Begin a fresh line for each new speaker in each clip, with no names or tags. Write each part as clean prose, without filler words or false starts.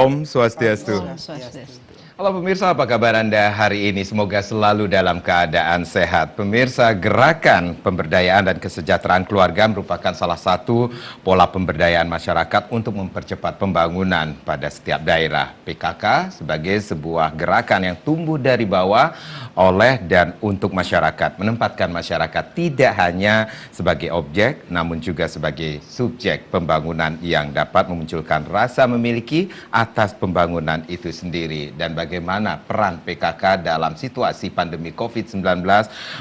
Om Swastiastu.
Om Swastiastu.
Halo pemirsa, apa kabar Anda hari ini? Semoga selalu dalam keadaan sehat. Pemirsa, gerakan pemberdayaan dan kesejahteraan keluarga merupakan salah satu pola pemberdayaan masyarakat untuk mempercepat pembangunan pada setiap daerah. PKK sebagai sebuah gerakan yang tumbuh dari bawah oleh dan untuk masyarakat, menempatkan masyarakat tidak hanya sebagai objek, namun juga sebagai subjek pembangunan yang dapat memunculkan rasa memiliki atas pembangunan itu sendiri. Dan bagaimana peran PKK dalam situasi pandemi COVID-19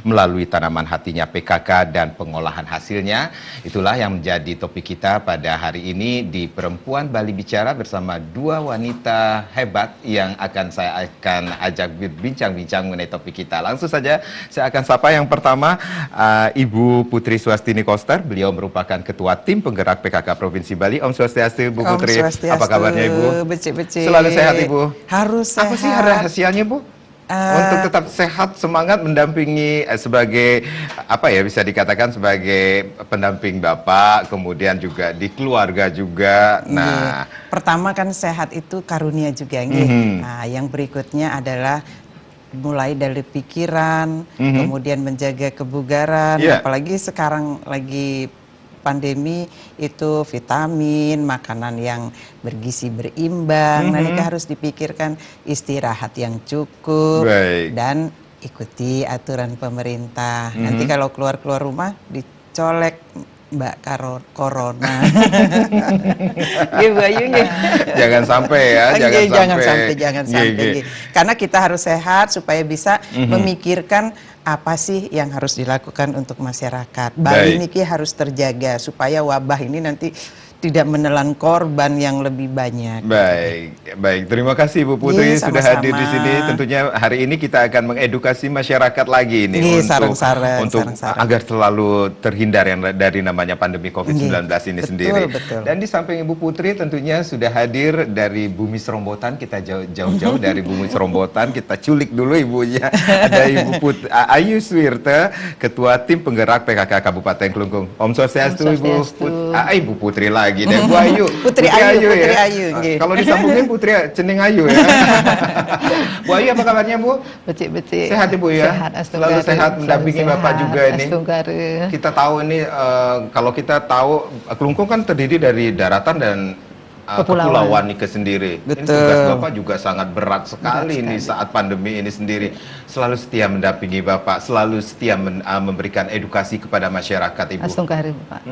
melalui tanaman hatinya PKK dan pengolahan hasilnya. Itulah yang menjadi topik kita pada hari ini di Perempuan Bali Bicara bersama dua wanita hebat yang saya akan ajak berbincang-bincang mengenai topik kita. Langsung saja saya akan sapa yang pertama Ibu Putri Swastini Koster. Beliau merupakan Ketua Tim Penggerak PKK Provinsi Bali. Om Swastiastu, Bu Putri.
Om Swastiastu.
Apa kabarnya Ibu?
Becik-becik.
Selalu sehat Ibu?
Harus sehat.
Apa sih rahasianya Bu? Untuk tetap sehat, semangat mendampingi sebagai apa ya, bisa dikatakan sebagai pendamping Bapak, kemudian juga di keluarga juga. Nah,
pertama kan sehat itu karunia juga. Nah, yang berikutnya adalah mulai dari pikiran, kemudian menjaga kebugaran, apalagi sekarang lagi pandemi itu vitamin, makanan yang bergizi berimbang, nanti harus dipikirkan istirahat yang cukup. Dan ikuti aturan pemerintah. Nanti kalau keluar rumah dicolek Mbak Corona.
Jangan sampai ya,
jangan sampai. Karena kita harus sehat supaya bisa memikirkan apa sih yang harus dilakukan untuk masyarakat. Bali niki harus terjaga supaya wabah ini nanti tidak menelan korban yang lebih banyak.
Baik. Terima kasih Bu Putri sudah hadir di sini. Tentunya hari ini kita akan mengedukasi masyarakat lagi ini untuk agar selalu terhindar dari namanya pandemi COVID-19 ini sendiri. Dan di samping Ibu Putri tentunya sudah hadir dari Bumi Serombotan. Kita jauh-jauh dari Bumi Serombotan, kita culik dulu ibunya. Ada Ibu Ayu Swirte, Ketua Tim Penggerak PKK Kabupaten Kelungkung. Om Swastiastu Ibu Putri lagi. Bu Ayu,
Putri Ayu
ya. Kalau disambungin Putri Cening Ayu ya. Bu Ayu, apa kabarnya Bu?
Becik-becik.
Sehat Ibu ya?
Sehat,
selalu sehat mendampingi Bapak juga ini. Kita tahu ini, kalau kita tahu Kelungkung kan terdiri dari daratan dan kepulauan itu sendiri. Ini tugas Bapak juga sangat berat sekali ini saat pandemi ini sendiri. Selalu setia mendampingi Bapak, selalu setia memberikan edukasi kepada masyarakat Ibu.
Pak.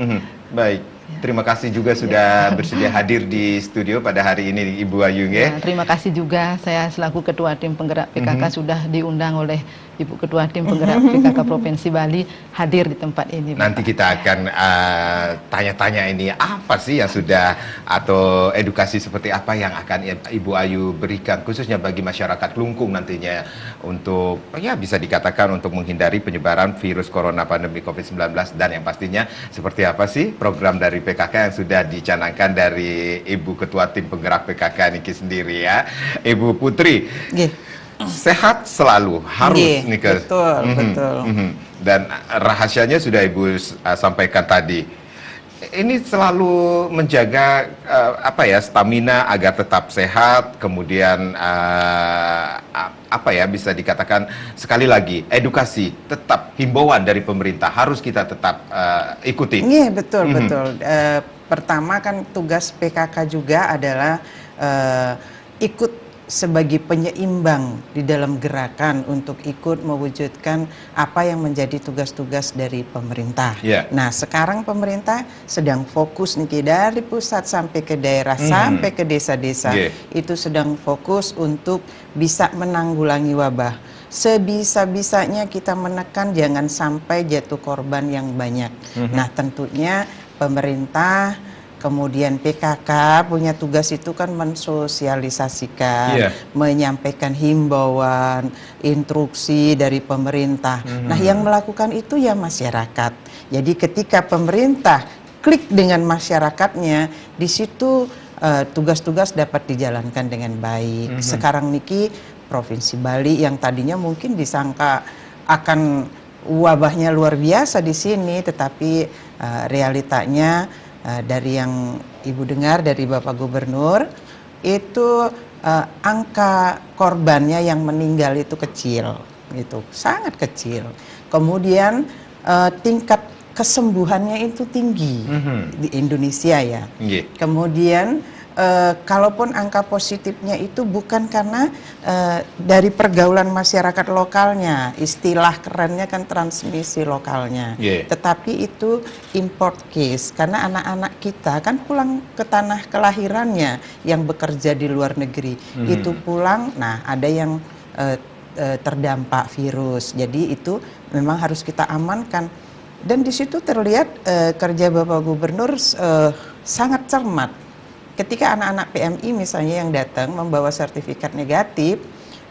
Baik. Terima kasih juga sudah bersedia hadir di studio pada hari ini Ibu Ayu.
Terima kasih juga, saya selaku Ketua Tim Penggerak PKK sudah diundang oleh Ibu Ketua Tim Penggerak PKK Provinsi Bali hadir di tempat ini.
Nanti kita akan tanya-tanya ini apa sih yang sudah, atau edukasi seperti apa yang akan Ibu Ayu berikan khususnya bagi masyarakat Kelungkung nantinya untuk ya bisa dikatakan untuk menghindari penyebaran virus corona pandemi COVID-19, dan yang pastinya seperti apa sih program dari PKK yang sudah dicanangkan dari Ibu Ketua Tim Penggerak PKK Niki sendiri ya. Ibu Putri. Sehat selalu harus nih ke
betul.
Dan rahasianya sudah Ibu sampaikan tadi. Ini selalu menjaga stamina agar tetap sehat, kemudian bisa dikatakan sekali lagi edukasi, tetap himbauan dari pemerintah harus kita tetap ikuti.
Iya, betul. Pertama kan tugas PKK juga adalah ikut sebagai penyeimbang di dalam gerakan untuk ikut mewujudkan apa yang menjadi tugas-tugas dari pemerintah. Nah, sekarang pemerintah sedang fokus nih dari pusat sampai ke daerah, sampai ke desa-desa. Itu sedang fokus untuk bisa menanggulangi wabah. Sebisa-bisanya kita menekan jangan sampai jatuh korban yang banyak. Nah, tentunya pemerintah, kemudian PKK punya tugas itu kan mensosialisasikan, menyampaikan himbauan, instruksi dari pemerintah. Nah, yang melakukan itu ya masyarakat. Jadi ketika pemerintah klik dengan masyarakatnya, di situ tugas-tugas dapat dijalankan dengan baik. Sekarang niki Provinsi Bali yang tadinya mungkin disangka akan wabahnya luar biasa di sini, tetapi realitanya dari yang Ibu dengar dari Bapak Gubernur, itu angka korbannya yang meninggal itu kecil, gitu, sangat kecil. Kemudian tingkat kesembuhannya itu tinggi di Indonesia ya. Kemudian kalaupun angka positifnya itu bukan karena dari pergaulan masyarakat lokalnya, istilah kerennya kan transmisi lokalnya, tetapi itu import case karena anak-anak kita kan pulang ke tanah kelahirannya yang bekerja di luar negeri, itu pulang, nah ada yang terdampak virus, jadi itu memang harus kita amankan. Dan di situ terlihat kerja Bapak Gubernur sangat cermat. Ketika anak-anak PMI misalnya yang datang membawa sertifikat negatif,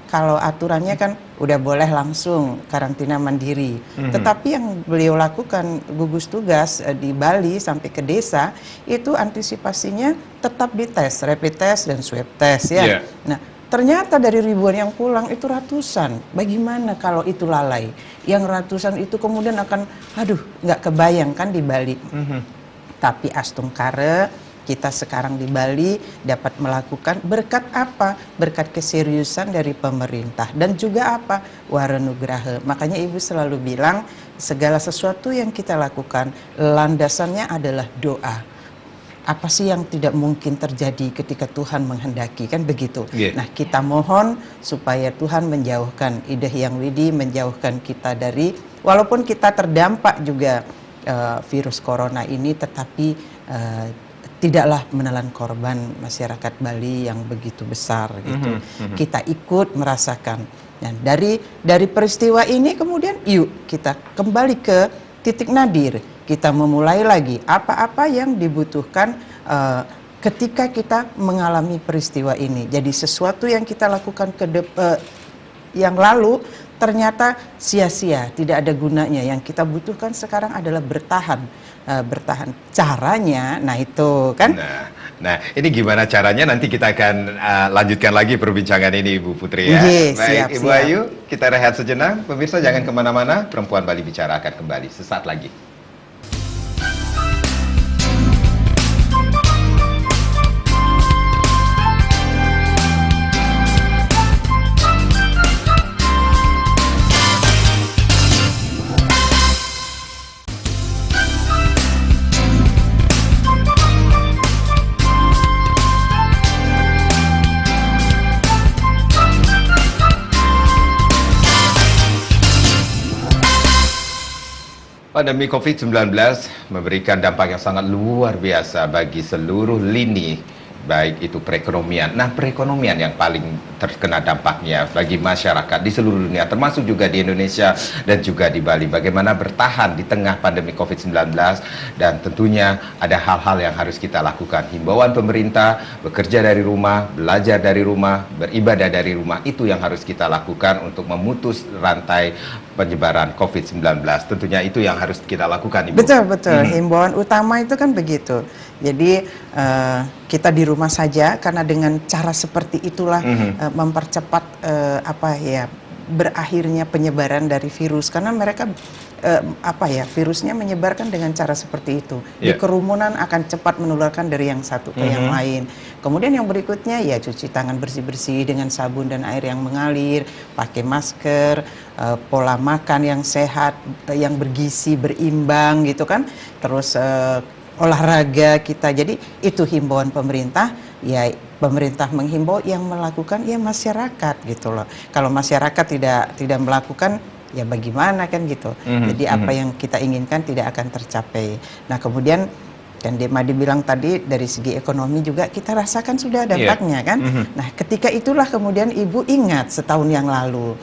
kalau aturannya kan udah boleh langsung karantina mandiri. Tetapi yang beliau lakukan gugus tugas di Bali sampai ke desa, itu antisipasinya tetap dites, rapid test dan swab test ya. Nah, ternyata dari ribuan yang pulang itu ratusan. Bagaimana kalau itu lalai? Yang ratusan itu kemudian akan, aduh, nggak kebayang kan di Bali. Tapi astungkare kita sekarang di Bali dapat melakukan berkat apa? Berkat keseriusan dari pemerintah dan juga apa? Waranugraha. Makanya Ibu selalu bilang segala sesuatu yang kita lakukan landasannya adalah doa. Apa sih yang tidak mungkin terjadi ketika Tuhan menghendaki, kan begitu. Nah, kita mohon supaya Tuhan menjauhkan Ida Hyang Widi, menjauhkan kita dari, walaupun kita terdampak juga virus corona ini, tetapi tidaklah menelan korban masyarakat Bali yang begitu besar gitu. Kita ikut merasakan. Dan dari peristiwa ini kemudian yuk kita kembali ke titik nadir. Kita memulai lagi apa-apa yang dibutuhkan ketika kita mengalami peristiwa ini. Jadi sesuatu yang kita lakukan yang lalu ternyata sia-sia, tidak ada gunanya. Yang kita butuhkan sekarang adalah bertahan. Bertahan caranya, nah itu kan.
Nah, ini gimana caranya? Nanti kita akan lanjutkan lagi perbincangan ini, Ibu Putri ya. Baik, Ibu Ayu, kita rehat sejenak. Pemirsa jangan kemana-mana. Perempuan Bali Bicara akan kembali sesaat lagi. Pandemi COVID-19 memberikan dampak yang sangat luar biasa bagi seluruh lini, baik itu perekonomian. Nah, perekonomian yang paling terkena dampaknya bagi masyarakat di seluruh dunia, termasuk juga di Indonesia dan juga di Bali. Bagaimana bertahan di tengah pandemi COVID-19, dan tentunya ada hal-hal yang harus kita lakukan. Himbauan pemerintah, bekerja dari rumah, belajar dari rumah, beribadah dari rumah, itu yang harus kita lakukan untuk memutus rantai penyebaran COVID-19. Tentunya itu yang harus kita lakukan, Ibu.
Betul. Himbauan utama itu kan begitu. Jadi kita di rumah saja, karena dengan cara seperti itulah mempercepat berakhirnya penyebaran dari virus, karena mereka virusnya menyebarkan dengan cara seperti itu. Di kerumunan akan cepat menularkan dari yang satu ke yang lain. Kemudian yang berikutnya ya cuci tangan bersih-bersih dengan sabun dan air yang mengalir, pakai masker, pola makan yang sehat, yang bergizi, berimbang gitu kan. Terus olahraga kita. Jadi itu himbauan pemerintah. Ya pemerintah menghimbau, yang melakukan ya masyarakat gitu loh. Kalau masyarakat tidak melakukan, ya bagaimana kan gitu. Jadi apa yang kita inginkan tidak akan tercapai. Nah kemudian kan Madi bilang tadi dari segi ekonomi juga kita rasakan sudah dampaknya kan. Nah ketika itulah kemudian Ibu ingat setahun yang lalu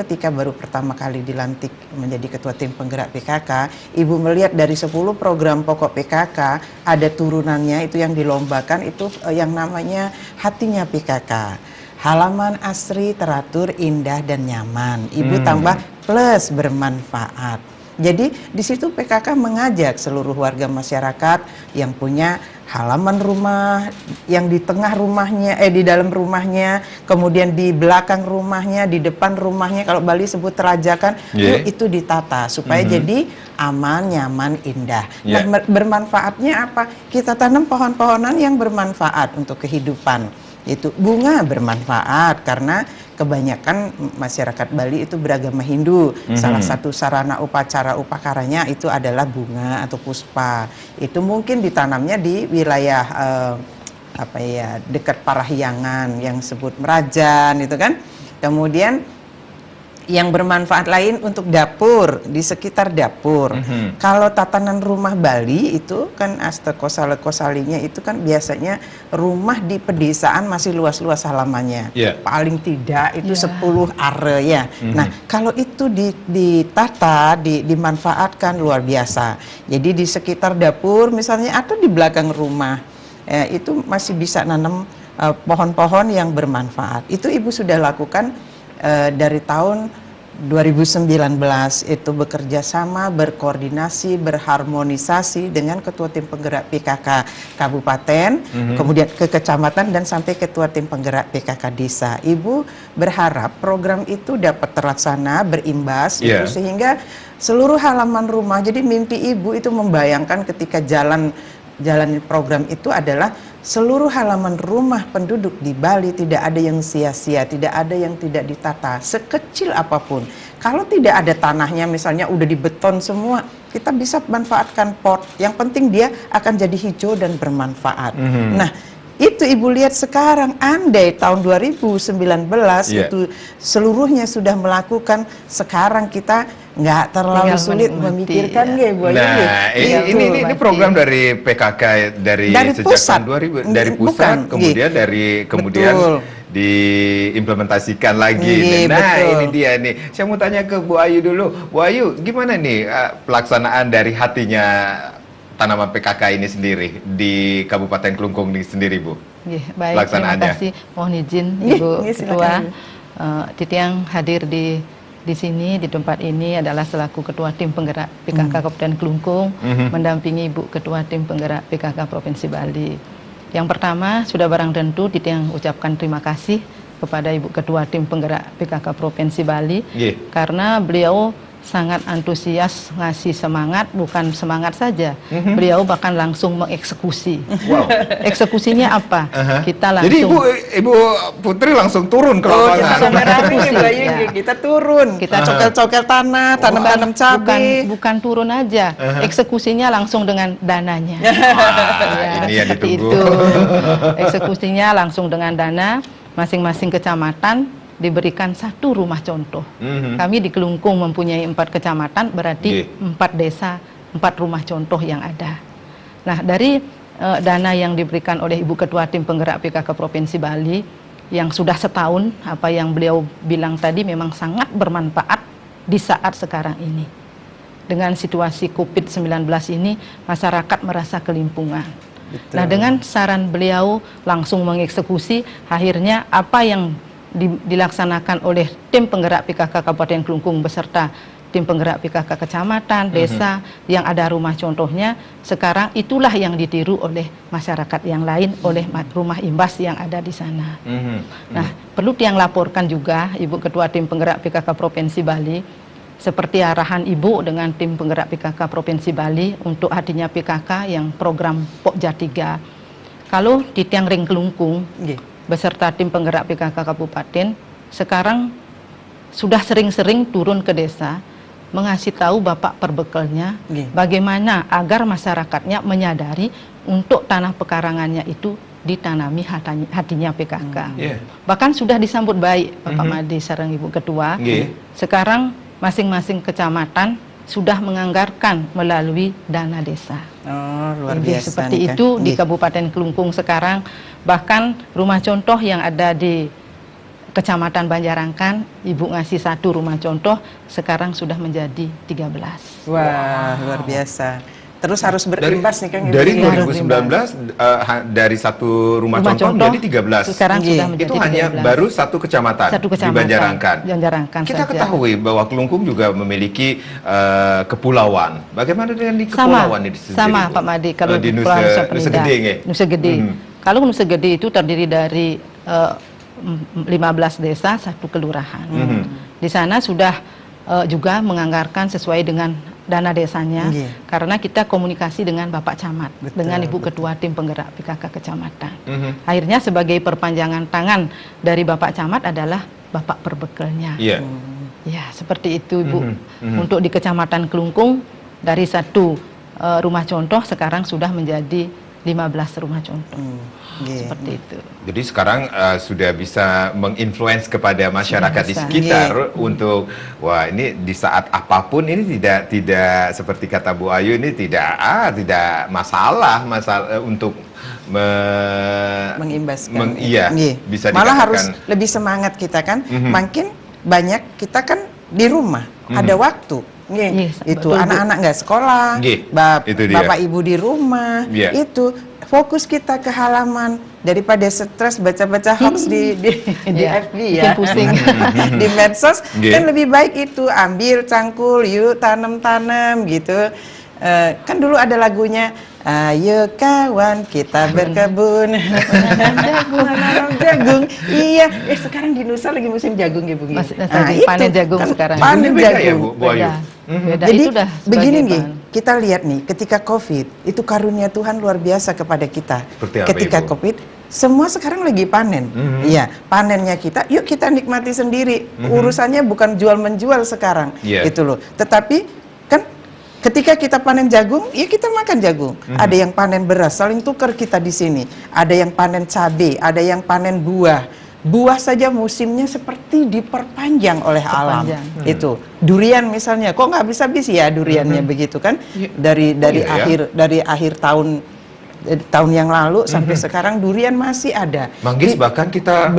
ketika baru pertama kali dilantik menjadi Ketua Tim Penggerak PKK, Ibu melihat dari 10 program pokok PKK ada turunannya itu yang dilombakan, itu yang namanya Hatinya PKK. Halaman asri, teratur, indah dan nyaman. Ibu tambah plus bermanfaat. Jadi di situ PKK mengajak seluruh warga masyarakat yang punya halaman rumah, yang di tengah rumahnya, di dalam rumahnya, kemudian di belakang rumahnya, di depan rumahnya, kalau Bali sebut terajakan, yuk itu ditata supaya jadi aman, nyaman, indah. Nah, bermanfaatnya apa? Kita tanam pohon-pohonan yang bermanfaat untuk kehidupan. Itu bunga bermanfaat karena kebanyakan masyarakat Bali itu beragama Hindu. Salah satu sarana upacara upakaranya itu adalah bunga atau puspa. Itu mungkin ditanamnya di wilayah dekat Parahyangan yang disebut Merajan itu kan. Kemudian yang bermanfaat lain untuk dapur, di sekitar dapur. Kalau tatanan rumah Bali itu kan kosalinya itu kan biasanya rumah di pedesaan masih luas-luas halamannya. Paling tidak itu 10 are ya. Nah, kalau itu ditata, dimanfaatkan luar biasa. Jadi di sekitar dapur misalnya atau di belakang rumah, itu masih bisa nanam pohon-pohon yang bermanfaat. Itu Ibu sudah lakukan dari tahun 2019 itu bekerja sama, berkoordinasi, berharmonisasi dengan Ketua Tim Penggerak PKK Kabupaten, kemudian ke kecamatan dan sampai Ketua Tim Penggerak PKK Desa. Ibu berharap program itu dapat terlaksana, berimbas, itu sehingga seluruh halaman rumah. Jadi mimpi Ibu itu membayangkan ketika jalan program itu adalah seluruh halaman rumah penduduk di Bali tidak ada yang sia-sia, tidak ada yang tidak ditata, sekecil apapun. Kalau tidak ada tanahnya misalnya udah dibeton semua, kita bisa manfaatkan pot. Yang penting dia akan jadi hijau dan bermanfaat. Nah, itu Ibu lihat sekarang, andai tahun 2019 itu seluruhnya sudah melakukan, sekarang kita nggak terlalu sulit memikirkan Bu Ayu.
Nah, ini program dari PKK dari sejak
pusat.
tahun 2000 dari pusat, kemudian diimplementasikan lagi. Nah, ini dia nih. Saya mau tanya ke Bu Ayu dulu. Bu Ayu, gimana nih pelaksanaan dari hatinya tanaman PKK ini sendiri di Kabupaten Klungkung ini sendiri, Bu?
Baik, terima kasih. Mohon izin Ibu Ketua, Titiang hadir di sini, di tempat ini adalah selaku Ketua Tim Penggerak PKK Kabupaten Klungkung, mendampingi Ibu Ketua Tim Penggerak PKK Provinsi Bali. Yang pertama, sudah barang tentu Titiang ucapkan terima kasih kepada Ibu Ketua Tim Penggerak PKK Provinsi Bali, karena beliau sangat antusias ngasih semangat, bukan semangat saja, beliau bahkan langsung mengeksekusi. Eksekusinya apa? Kita langsung.
Jadi Ibu Putri langsung turun ke lapangan.
Kita turun, kita cokel-cokel tanah, tanam-tanam cabai.
Bukan turun aja, eksekusinya langsung dengan dananya.
Ini yang ditunggu.
Itu. Eksekusinya langsung dengan dana, masing-masing kecamatan diberikan 1 rumah contoh. Kami di Klungkung mempunyai 4 kecamatan, berarti 4 desa, 4 rumah contoh yang ada. Nah, dari dana yang diberikan oleh Ibu Ketua Tim Penggerak PKK Provinsi Bali, yang sudah setahun, apa yang beliau bilang tadi memang sangat bermanfaat di saat sekarang ini. Dengan situasi COVID-19 ini, masyarakat merasa kelimpungan. Nah, dengan saran beliau langsung mengeksekusi, akhirnya apa yang dilaksanakan oleh Tim Penggerak PKK Kabupaten Klungkung beserta Tim Penggerak PKK Kecamatan, Desa yang ada rumah contohnya, sekarang itulah yang ditiru oleh masyarakat yang lain, oleh rumah imbas yang ada di sana. Nah, perlu yang laporkan juga Ibu Ketua Tim Penggerak PKK Provinsi Bali, seperti arahan Ibu dengan Tim Penggerak PKK Provinsi Bali untuk hatinya PKK yang program Pokja 3. Kalau di Tiang Ring Klungkung, beserta Tim Penggerak PKK Kabupaten, sekarang sudah sering-sering turun ke desa, mengasih tahu Bapak perbekalnya, bagaimana agar masyarakatnya menyadari untuk tanah pekarangannya itu ditanami hatinya PKK. Bahkan sudah disambut baik Bapak Madi sareng Ibu Ketua. Sekarang masing-masing kecamatan sudah menganggarkan melalui dana desa.
Luar biasa.
Seperti itu di Kabupaten Klungkung sekarang, bahkan rumah contoh yang ada di Kecamatan Banjarangkan, Ibu ngasih 1 rumah contoh, sekarang sudah menjadi 13.
Wah, luar biasa. terus harus berimbas nih kan.
Dari
Ibu.
2019 dari satu rumah contoh menjadi 13.
Sekarang sudah menjadi
itu hanya
13.
baru satu kecamatan, di Banjarangkan. Kita
saja.
ketahui bahwa Kelungkung juga memiliki kepulauan. Bagaimana dengan di kepulauan ini sendiri?
Sama Pak Madi, kalau
di
Nusa
Nusa Gede nggih?
Nusa Gede. Kalau Nusa Gede itu terdiri dari 15 desa, 1 kelurahan. Di sana sudah juga menganggarkan sesuai dengan dana desanya, karena kita komunikasi dengan Bapak Camat, dengan Ibu Ketua Tim Penggerak PKK Kecamatan. Akhirnya sebagai perpanjangan tangan dari Bapak Camat adalah Bapak Perbekelnya. Ya, seperti itu Ibu. Untuk di Kecamatan Kelungkung, dari 1 rumah contoh sekarang sudah menjadi 15 rumah contoh. Seperti itu.
Jadi sekarang sudah bisa menginfluence kepada masyarakat di sekitar untuk, wah ini di saat apapun ini tidak seperti kata Bu Ayu, ini tidak masalah untuk
mengimbaskan.
Bisa
malah
dikatakan.
harus lebih semangat kita kan. Makin banyak kita kan di rumah, ada waktu. Itu anak-anak nggak sekolah, bapak ibu di rumah, itu fokus kita ke halaman daripada stres baca-baca hoax di FB ya,
pusing.
di medsos. Kan lebih baik itu ambil cangkul, yuk tanam-tanam gitu. Kan dulu ada lagunya, ayo kawan kita berkebun menanam jagung. Iya, sekarang di Nusa lagi musim jagung ya Bu.
Panen jagung kan, sekarang.
Panen jagung.
Ya, Bu Ayu.
Beda.
Jadi
itu
begini nih, kita lihat nih, ketika COVID itu karunia Tuhan luar biasa kepada kita. Ketika COVID, semua sekarang lagi panen. Iya, panennya kita, yuk kita nikmati sendiri. Urusannya bukan jual menjual sekarang, itu loh. Tetapi kan ketika kita panen jagung, ya kita makan jagung. Ada yang panen beras, saling tukar kita di sini. Ada yang panen cabai, ada yang panen buah. Buah saja musimnya seperti diperpanjang oleh alam. Itu durian misalnya, kok nggak habis-habis ya duriannya begitu kan? Dari akhir tahun yang lalu sampai sekarang durian masih ada.
Manggis bahkan kita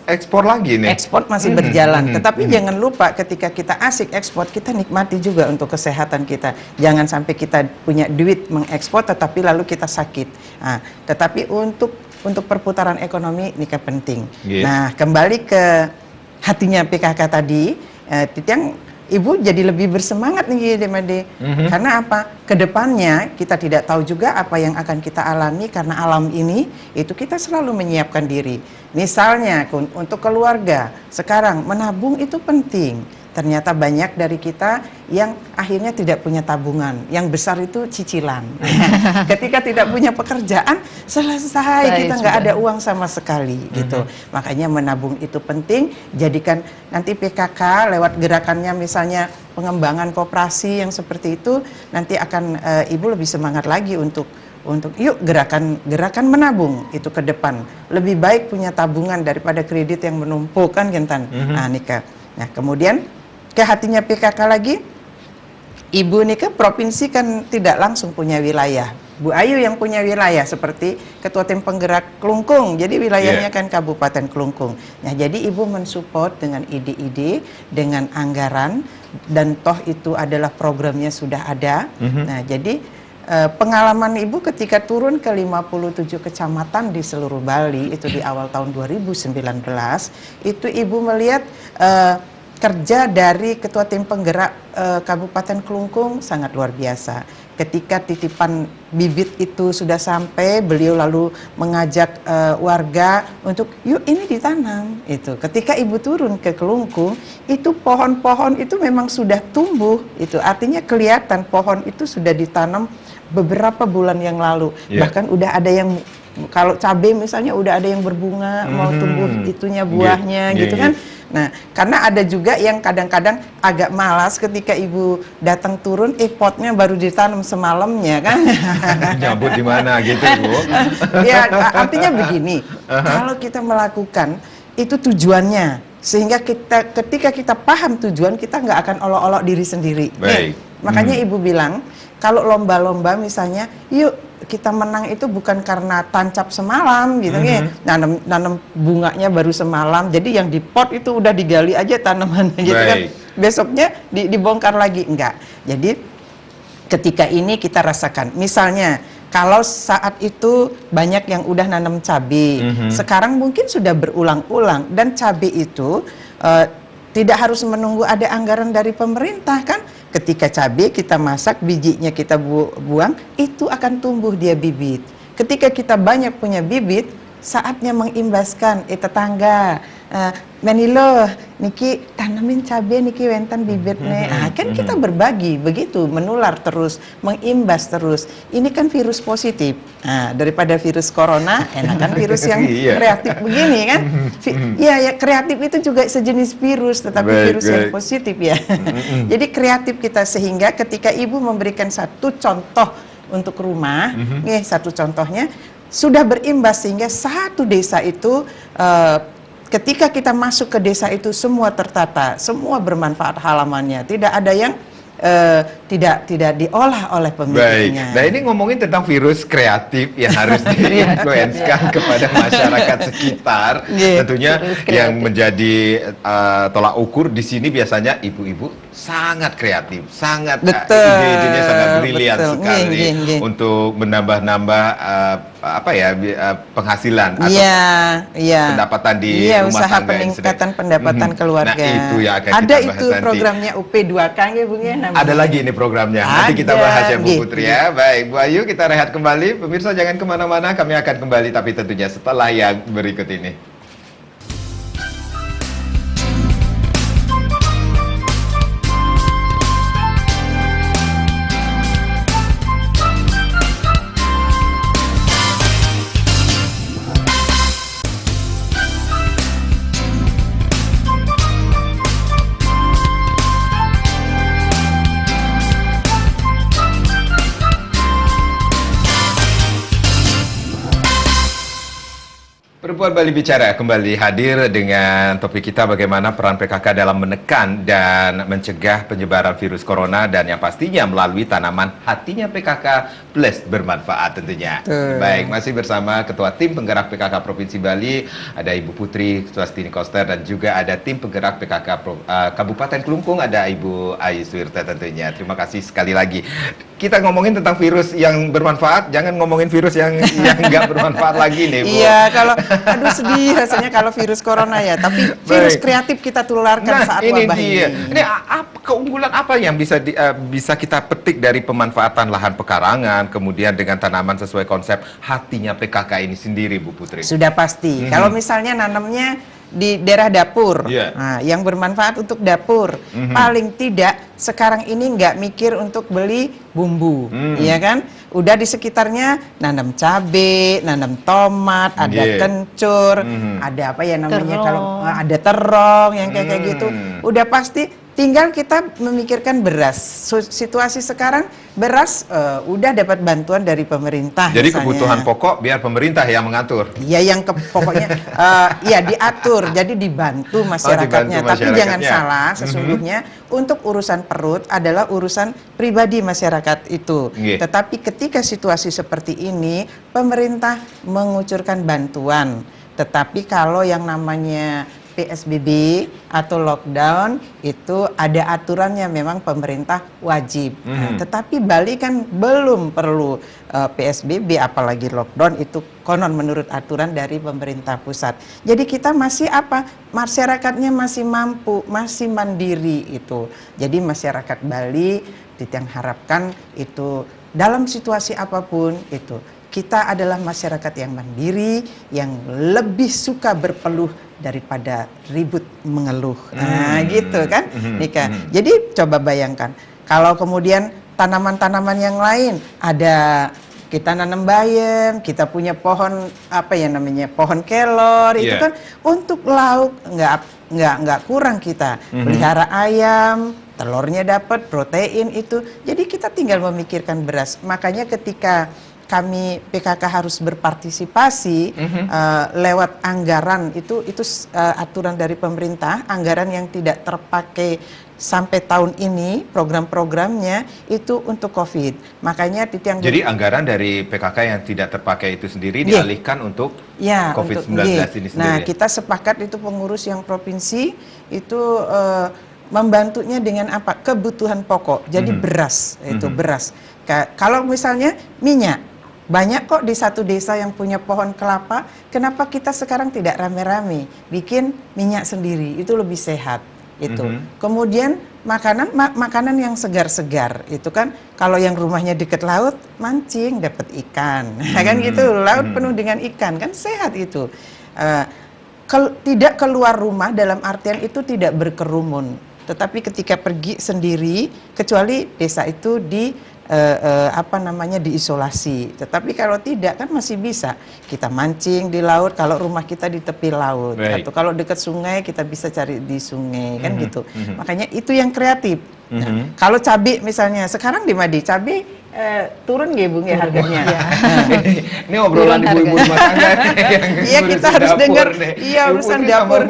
ekspor lagi nih.
Ekspor masih berjalan, tetapi jangan lupa ketika kita asik ekspor, kita nikmati juga untuk kesehatan kita. Jangan sampai kita punya duit mengekspor tetapi lalu kita sakit. Nah, tetapi untuk perputaran ekonomi ini kan penting. Nah, kembali ke hatinya PKK tadi, Titiang, Ibu jadi lebih bersemangat nih Made. Karena apa? Kedepannya kita tidak tahu juga apa yang akan kita alami, karena alam ini itu kita selalu menyiapkan diri. Misalnya untuk keluarga, sekarang menabung itu penting. Ternyata banyak dari kita yang akhirnya tidak punya tabungan. Yang besar itu cicilan. Ketika tidak punya pekerjaan, selesai, kita nggak ada uang sama sekali gitu. Makanya menabung itu penting. Jadikan nanti PKK lewat gerakannya, misalnya pengembangan koperasi yang seperti itu, nanti akan Ibu lebih semangat lagi untuk yuk gerakan menabung itu ke depan. Lebih baik punya tabungan daripada kredit yang menumpuk kan Gentan. Nah kemudian ke hatinya PKK lagi, Ibu nih ke provinsi kan tidak langsung punya wilayah. Bu Ayu yang punya wilayah seperti Ketua Tim Penggerak Kelungkung, jadi wilayahnya kan Kabupaten Kelungkung. Nah jadi Ibu mensupport dengan ide-ide, dengan anggaran, dan toh itu adalah programnya sudah ada. Nah jadi pengalaman Ibu ketika turun ke 57 kecamatan di seluruh Bali itu di awal tahun 2019, itu Ibu melihat kerja dari Ketua Tim Penggerak Kabupaten Kelungkung sangat luar biasa. Ketika titipan bibit itu sudah sampai, beliau lalu mengajak warga untuk yuk ini ditanam. Itu ketika Ibu turun ke Kelungkung, itu pohon-pohon itu memang sudah tumbuh. Itu artinya kelihatan pohon itu sudah ditanam beberapa bulan yang lalu. Bahkan udah ada yang, kalau cabai misalnya udah ada yang berbunga, mau tumbuh itunya buahnya gitu kan. Nah, karena ada juga yang kadang-kadang agak malas ketika Ibu datang turun, potnya baru ditanam semalamnya kan.
Nyambut di mana gitu, Bu?
Ya, artinya begini, kalau kita melakukan itu tujuannya, sehingga ketika kita paham tujuan, kita nggak akan olok-olok diri sendiri.
Baik.
Makanya Ibu bilang, kalau lomba-lomba misalnya, yuk kita menang itu bukan karena tancap semalam gitu nanam bunganya baru semalam, jadi yang di pot itu udah digali aja tanamannya gitu kan, besoknya dibongkar lagi, enggak. Jadi ketika ini kita rasakan. Misalnya kalau saat itu banyak yang udah nanam cabai, sekarang mungkin sudah berulang-ulang, dan cabai itu tidak harus menunggu ada anggaran dari pemerintah kan. Ketika cabai kita masak, bijinya kita buang, itu akan tumbuh dia bibit. Ketika kita banyak punya bibit, saatnya mengimbaskan tetangga. Manilo, niki tanamin cabai niki wentan bibitnya. Kan kita berbagi, begitu menular terus, mengimbas terus. Ini kan virus positif. Daripada virus corona, enakan virus yang kreatif begini kan. Ya kreatif itu juga sejenis virus, tetapi virus yang positif ya. Jadi kreatif kita, sehingga ketika ibu memberikan satu contoh untuk rumah, satu contohnya sudah berimbas, sehingga satu desa itu ketika kita masuk ke desa itu semua tertata, semua bermanfaat halamannya, tidak ada yang tidak diolah oleh pemiliknya.
Baik. Nah ini ngomongin tentang virus kreatif yang harus diinfluenskan kepada masyarakat sekitar. Tentunya yang menjadi tolak ukur di sini biasanya ibu-ibu sangat kreatif, sangat ide-idenya sangat brilian sekali untuk menambah-nambah penghasilan atau pendapatan di rumah
usaha
tangga
peningkatan pendapatan keluarga.
Nah itu yang akan
ada
kita bahas
itu
nanti.
Programnya UP2K ya Bung ya namanya.
Ada lagi ini programnya, nanti kita bahas ya Bu Putri ya. Baik Bu Ayu, kita rehat kembali. Pemirsa jangan kemana-mana, kami akan kembali tapi tentunya setelah yang berikut ini. Perempuan Bali Bicara kembali hadir dengan topik kita bagaimana peran PKK dalam menekan dan mencegah penyebaran virus corona, dan yang pastinya melalui tanaman hatinya PKK plus bermanfaat tentunya. Baik, masih bersama Ketua Tim Penggerak PKK Provinsi Bali, ada Ibu Putri Swastini Koster, dan juga ada Tim Penggerak PKK Kabupaten Kelungkung, ada Ibu Ayu Suwirta tentunya. Terima kasih sekali lagi. Kita ngomongin tentang virus yang bermanfaat, jangan ngomongin virus yang nggak bermanfaat lagi nih Bu.
Iya, kalau aduh sedih rasanya kalau virus corona ya, tapi virus kreatif kita tularkan saat wabah ini.
Ini keunggulan apa yang bisa kita petik dari pemanfaatan lahan pekarangan, kemudian dengan tanaman sesuai konsep hatinya PKK ini sendiri Bu Putri?
Sudah pasti. Kalau misalnya nanamnya di daerah dapur, nah, yang bermanfaat untuk dapur, paling tidak sekarang ini nggak mikir untuk beli bumbu, ya kan? Udah di sekitarnya nanam cabai, nanam tomat, ada kencur, ada apa ya namanya kalau ada terong yang kayak gitu. Udah pasti tinggal kita memikirkan beras. Situasi sekarang beras udah dapat bantuan dari pemerintah.
Jadi
misalnya
kebutuhan pokok biar pemerintah yang mengatur.
Iya, yang pokoknya ya diatur. Jadi dibantu masyarakatnya.
Dibantu
Tapi jangan salah, sesungguhnya untuk urusan perut adalah urusan pribadi masyarakat itu. Tetapi ketika situasi seperti ini, pemerintah mengucurkan bantuan. Tetapi kalau yang namanya PSBB atau lockdown itu ada aturannya, memang pemerintah wajib. Tetapi Bali kan belum perlu PSBB apalagi lockdown, itu konon menurut aturan dari pemerintah pusat. Jadi kita masih masyarakatnya masih mampu, masih mandiri itu. Jadi masyarakat Bali yang harapkan itu dalam situasi apapun itu kita adalah masyarakat yang mandiri, yang lebih suka berpeluh daripada ribut mengeluh. Nah, gitu kan, Nika. Jadi coba bayangkan, kalau kemudian tanaman-tanaman yang lain ada, kita nanam bayam, kita punya pohon pohon kelor, itu kan untuk lauk nggak kurang kita. Pelihara ayam, telurnya dapat, protein itu. Jadi kita tinggal memikirkan beras. Makanya ketika kami PKK harus berpartisipasi lewat anggaran itu aturan dari pemerintah, anggaran yang tidak terpakai sampai tahun ini program-programnya itu untuk COVID. Makanya
jadi anggaran dari PKK yang tidak terpakai itu sendiri dialihkan untuk COVID-19 ini sendiri.
Nah, kita sepakat itu pengurus yang provinsi itu membantunya dengan apa? Kebutuhan pokok. Jadi beras, itu beras. Kalau misalnya minyak, banyak kok di satu desa yang punya pohon kelapa. Kenapa kita sekarang tidak rame-rame bikin minyak sendiri? Itu lebih sehat. Itu. Kemudian makanan yang segar-segar itu kan, kalau yang rumahnya dekat laut, mancing dapat ikan. Kan gitu, laut penuh dengan ikan, kan sehat itu. Tidak keluar rumah dalam artian itu tidak berkerumun, tetapi ketika pergi sendiri, kecuali desa itu diisolasi. Tetapi kalau tidak kan masih bisa kita mancing di laut kalau rumah kita di tepi laut. Atau kalau dekat sungai kita bisa cari di sungai, kan gitu. Makanya itu yang kreatif. Nah, kalau cabai misalnya, sekarang di Madi cabai turun nggih Bung ya harganya.
Ini obrolan ibu-ibu rumah tangga nih.
Iya, kita harus dengar. Iya, urusan dapur.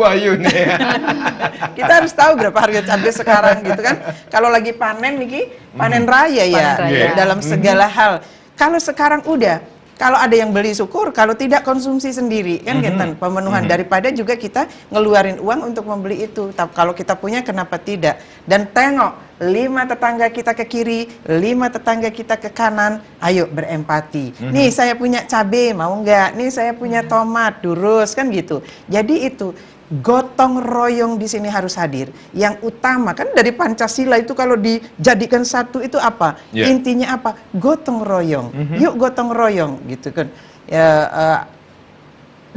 Kita harus tahu berapa harga cabai sekarang gitu kan. Kalau lagi panen nih, panen raya ya, dalam segala hal. Kalau sekarang udah, kalau ada yang beli syukur, kalau tidak konsumsi sendiri kan gitu. Pemenuhan daripada juga kita ngeluarin uang untuk membeli itu. Tapi kalau kita punya kenapa tidak? Dan tengok 5 tetangga kita ke kiri, 5 tetangga kita ke kanan, ayo berempati. Nih saya punya cabai, mau nggak? Nih saya punya tomat, durus, kan gitu. Jadi itu gotong royong di sini harus hadir. Yang utama kan dari Pancasila itu kalau dijadikan satu itu apa? Intinya apa? Gotong royong. Yuk gotong royong gitu kan.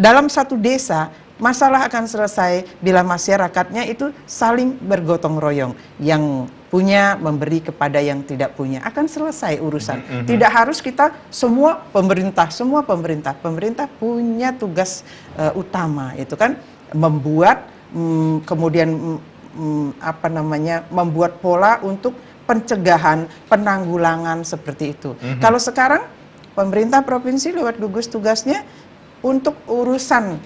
Dalam satu desa masalah akan selesai bila masyarakatnya itu saling bergotong royong. Yang punya memberi kepada yang tidak punya, akan selesai urusan. Tidak harus kita semua pemerintah. Pemerintah punya tugas utama itu kan, membuat kemudian membuat pola untuk pencegahan, penanggulangan seperti itu. Kalau sekarang pemerintah provinsi lewat gugus tugasnya untuk urusan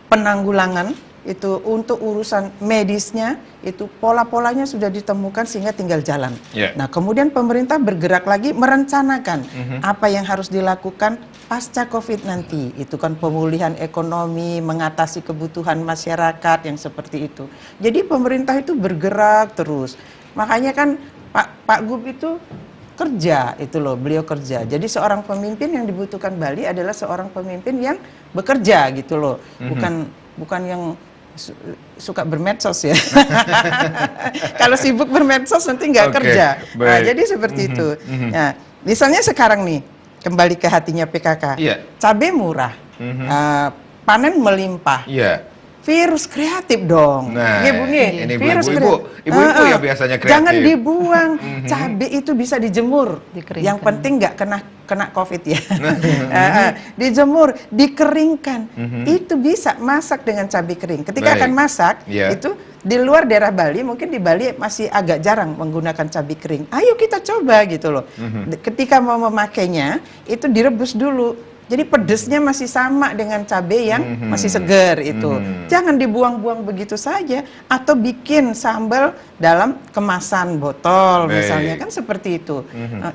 penanggulangan itu, untuk urusan medisnya itu pola-polanya sudah ditemukan sehingga tinggal jalan. Nah, kemudian pemerintah bergerak lagi merencanakan apa yang harus dilakukan pasca Covid nanti. Itu kan pemulihan ekonomi, mengatasi kebutuhan masyarakat yang seperti itu. Jadi pemerintah itu bergerak terus. Makanya kan Pak Gub itu kerja itu loh, beliau kerja. Jadi seorang pemimpin yang dibutuhkan Bali adalah seorang pemimpin yang bekerja gitu loh. Bukan yang suka bermedsos ya. Kalau sibuk bermedsos nanti nggak kerja. Nah, jadi seperti itu. Nah, misalnya sekarang nih, kembali ke hatinya PKK. Cabai murah, panen melimpah. Virus kreatif dong.
Nah, ini
virus
ibu-ibu ya biasanya kreatif.
Jangan dibuang. Cabai itu bisa dijemur. Yang penting nggak kena Covid ya. Dijemur, dikeringkan. Itu bisa masak dengan cabai kering. Ketika akan masak, itu di luar daerah Bali, mungkin di Bali masih agak jarang menggunakan cabai kering. Ayo kita coba gitu loh. Ketika mau memakainya, itu direbus dulu. Jadi pedesnya masih sama dengan cabai yang masih segar itu. Jangan dibuang-buang begitu saja. Atau bikin sambal dalam kemasan botol misalnya, kan seperti itu.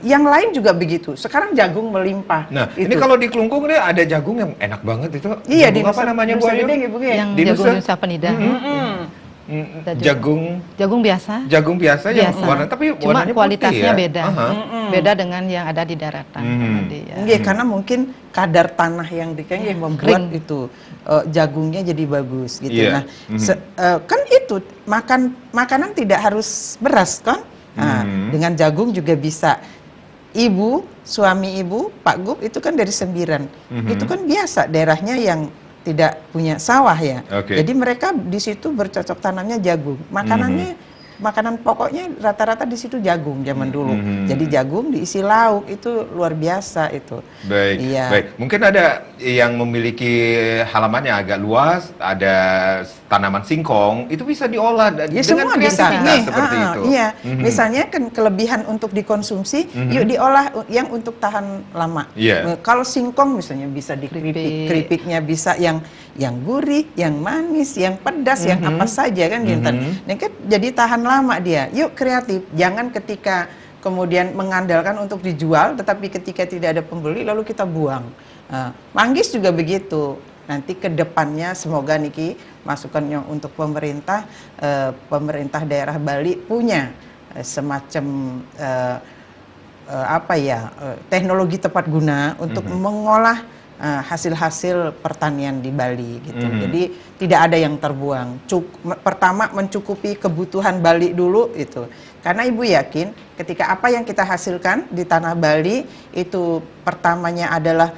Yang lain juga begitu. Sekarang jagung melimpah.
Nah, ini kalau di Kelungkung nih ada jagung yang enak banget itu.
Iya, di
apa namanya Bu Ayu?
Yang jagung Nusa Penida.
Jagung biasa yang warna, tapi
cuma
warnanya
kualitasnya
putih,
beda. Beda dengan yang ada di daratan.
Karena mungkin kadar tanah yang membuat itu jagungnya jadi bagus gitu. Nah, kan itu makanan tidak harus beras kan? Nah, dengan jagung juga bisa. Suami ibu, Pak Gub itu kan dari Sembiran. Itu kan biasa daerahnya yang tidak punya sawah ya. Jadi mereka di situ bercocok tanamnya jagung. Makanan pokoknya rata-rata di situ jagung zaman dulu. Jadi jagung diisi lauk, itu luar biasa itu.
Baik. Mungkin ada yang memiliki halaman yang agak luas, ada tanaman singkong, itu bisa diolah dengan
semua bisa
seperti itu.
Misalnya kan kelebihan untuk dikonsumsi, yuk diolah yang untuk tahan lama. Kalau singkong misalnya bisa dikeripik, keripiknya bisa yang gurih, yang manis, yang pedas, yang apa saja kan gitu. Ini kan jadi tahan lama dia. Yuk kreatif, jangan ketika kemudian mengandalkan untuk dijual, tetapi ketika tidak ada pembeli lalu kita buang. Manggis juga begitu. nanti ke depannya semoga niki masukannya untuk pemerintah, pemerintah daerah Bali punya semacam teknologi tepat guna untuk mengolah hasil-hasil pertanian di Bali gitu. Jadi tidak ada yang terbuang. Pertama mencukupi kebutuhan Bali dulu itu. Karena Ibu yakin ketika apa yang kita hasilkan di tanah Bali itu pertamanya adalah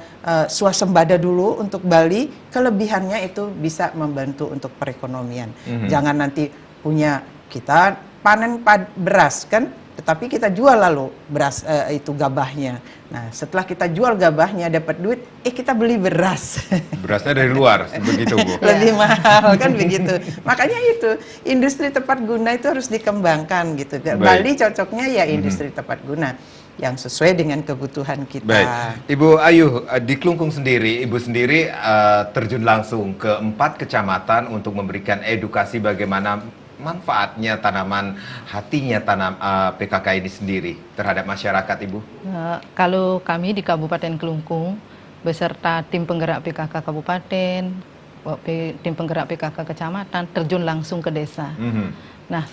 swasembada dulu untuk Bali, kelebihannya itu bisa membantu untuk perekonomian. Jangan nanti punya kita panen beras kan, tetapi kita jual lalu beras itu gabahnya. Nah, setelah kita jual gabahnya dapat duit, kita beli beras.
Berasnya dari luar, begitu Bu.
Lebih mahal kan begitu. Makanya itu industri tepat guna itu harus dikembangkan gitu. Bali cocoknya ya industri tepat guna yang sesuai dengan kebutuhan kita.
Baik, Ibu Ayu, di Klungkung sendiri, Ibu sendiri terjun langsung ke 4 kecamatan untuk memberikan edukasi bagaimana manfaatnya tanaman, hatinya PKK ini sendiri terhadap masyarakat, Ibu?
Kalau kami di Kabupaten Klungkung beserta tim penggerak PKK Kabupaten, tim penggerak PKK Kecamatan terjun langsung ke desa. Nah,